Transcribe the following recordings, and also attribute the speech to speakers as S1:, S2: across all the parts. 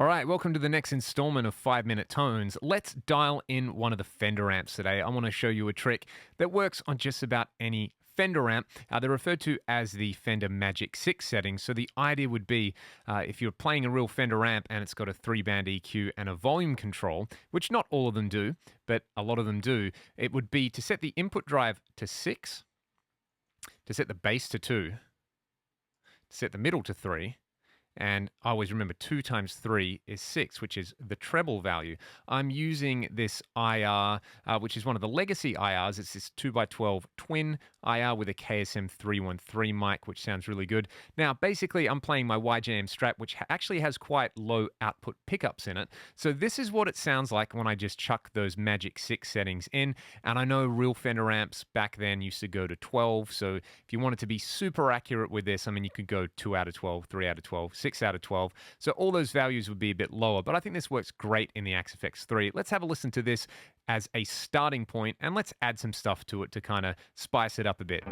S1: All right, welcome to the next installment of 5-Minute Tones. Let's dial in one of the Fender amps today. I want to show you a trick that works on just about any Fender amp. They're referred to as the Fender Magic 6 settings. So the idea would be if you're playing a real Fender amp and it's got a 3-band EQ and a volume control, which not all of them do, but a lot of them do, it would be to set the input drive to 6, to set the bass to 2, to set the middle to 3, and I always remember 2 times 3 is 6, which is the treble value. I'm using this IR, which is one of the legacy IRs. It's this 2x12 twin IR with a KSM 313 mic, which sounds really good. Now, basically, I'm playing my YJM Strat, which actually has quite low output pickups in it. So this is what it sounds like when I just chuck those Magic 6 settings in. And I know real Fender amps back then used to go to 12. So if you wanted to be super accurate with this, I mean, you could go 2 out of 12, 3 out of 12, 6 out of 12. So all those values would be a bit lower, but I think this works great in the Axe-FX 3. Let's have a listen to this as a starting point, and let's add some stuff to it to kind of spice it up a bit.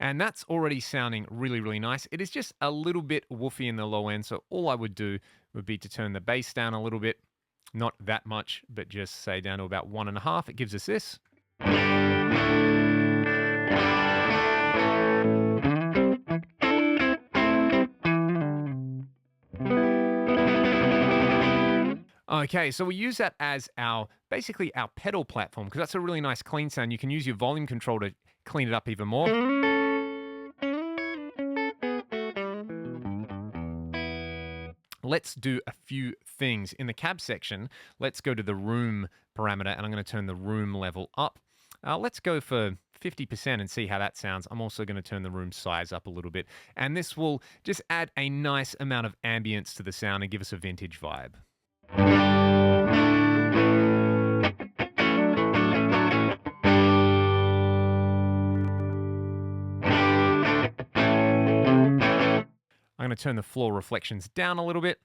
S1: And that's already sounding really, really nice. It is just a little bit woofy in the low end, so all I would do would be to turn the bass down a little bit. Not that much, but just say down to about 1.5. It gives us this. Okay, so we use that as basically our pedal platform, because that's a really nice clean sound. You can use your volume control to clean it up even more. Let's do a few things. In the cab section, let's go to the room parameter, and I'm going to turn the room level up. Let's go for 50% and see how that sounds. I'm also going to turn the room size up a little bit, and this will just add a nice amount of ambience to the sound and give us a vintage vibe. I'm going to turn the floor reflections down a little bit.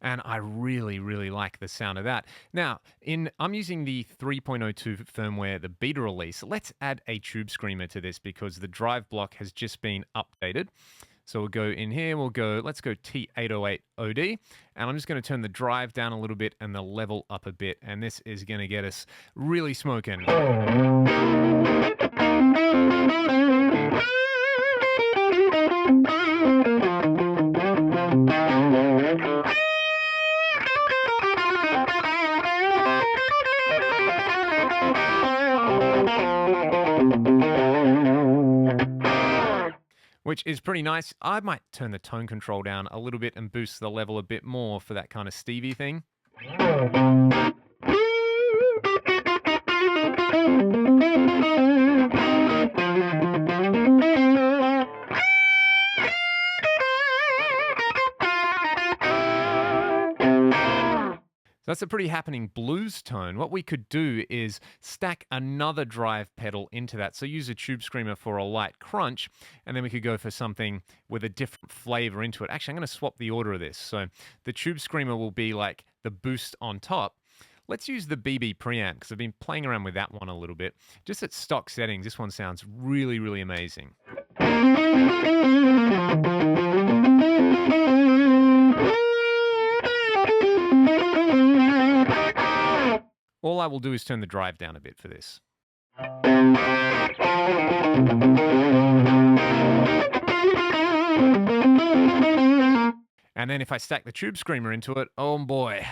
S1: And I really, really like the sound of that. Now, I'm using the 3.02 firmware, the beta release. Let's add a tube screamer to this because the drive block has just been updated. So we'll go in here, let's go T808 OD, and I'm just going to turn the drive down a little bit and the level up a bit, and this is going to get us really smoking. Which is pretty nice. I might turn the tone control down a little bit and boost the level a bit more for that kind of Stevie thing. That's a pretty happening blues tone. What we could do is stack another drive pedal into that. So use a tube screamer for a light crunch, and then we could go for something with a different flavor into it. Actually, I'm going to swap the order of this. So the tube screamer will be like the boost on top. Let's use the BB Preamp, because I've been playing around with that one a little bit. Just at stock settings, this one sounds really, really amazing. All I will do is turn the drive down a bit for this. And then if I stack the tube screamer into it, oh boy.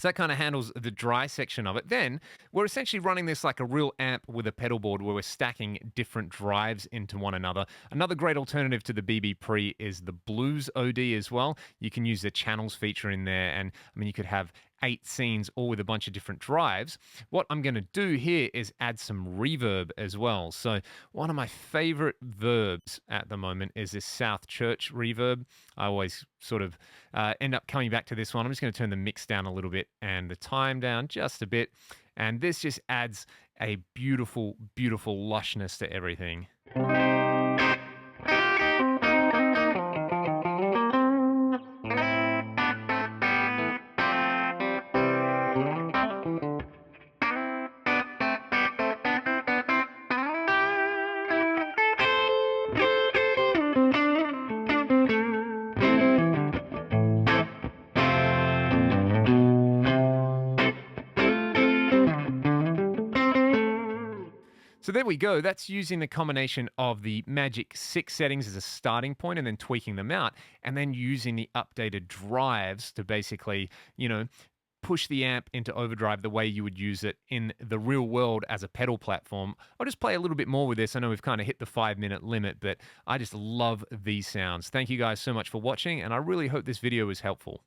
S1: So that kind of handles the dry section of it. Then we're essentially running this like a real amp with a pedal board where we're stacking different drives into one another. Another great alternative to the BB Pre is the Blues OD as well. You can use the channels feature in there, and I mean, you could have 8 scenes all with a bunch of different drives. What I'm going to do here is add some reverb as well. So one of my favorite verbs at the moment is this South Church reverb. I always sort of end up coming back to this one. I'm just going to turn the mix down a little bit and the time down just a bit. And this just adds a beautiful, beautiful lushness to everything. So there we go. That's using the combination of the Magic 6 settings as a starting point and then tweaking them out, and then using the updated drives to basically, push the amp into overdrive the way you would use it in the real world as a pedal platform. I'll just play a little bit more with this. I know we've kind of hit the 5-minute limit, but I just love these sounds. Thank you guys so much for watching, and I really hope this video was helpful.